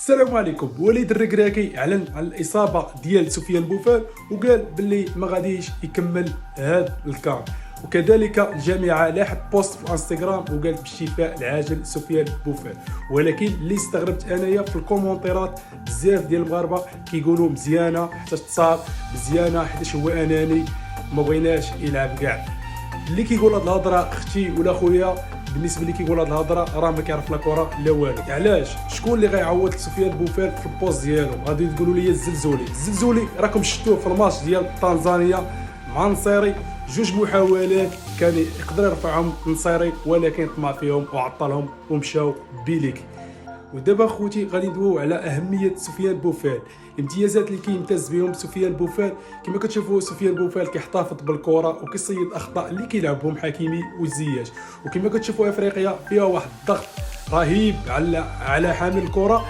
السلام عليكم. وليد الركراكي اعلن عن الاصابه ديال سفيان بوفال وقال باللي ما غاديش يكمل هذا الكام، وكذلك الجامعه لاحت بوست في انستغرام وقالت بالشفاء العاجل سفيان بوفال. ولكن اللي استغربت انايا في الكومونتيرات بزاف ديال المغاربه كيقولوا مزيانه حتى تصاب، مزيانه حيت هو اناني ما بغيناش يلعب كاع. اللي كيقول هاد الهضره اختي ولا خويا بالنسبه لي كيقول هاد الهضره راه ما كيعرف لا كره لا والو. علاش؟ شكون اللي غيعوض سفيان بوفال في البوست ديالو؟ غادي تقولوا لي الزلزولي راكم شفتوه في الماتش ديال تنزانيا مع النصيري، جوج محاولات كان يقدر يرفعهم النصيري ولكن طمع فيهم وعطلهم ومشاو بيليك. ودابا خوتي غادي ندويو على اهميه سفيان بوفال، الامتيازات اللي كيمتاز بهم سفيان بوفال. كما كتشوفوا سفيان بوفال كيحتفظ بالكره وكيصيد اخطاء اللي كيلعبهم حكيمي وزياش، وكما كتشوفوا افريقيا فيها واحد الضغط رهيب على حامل الكره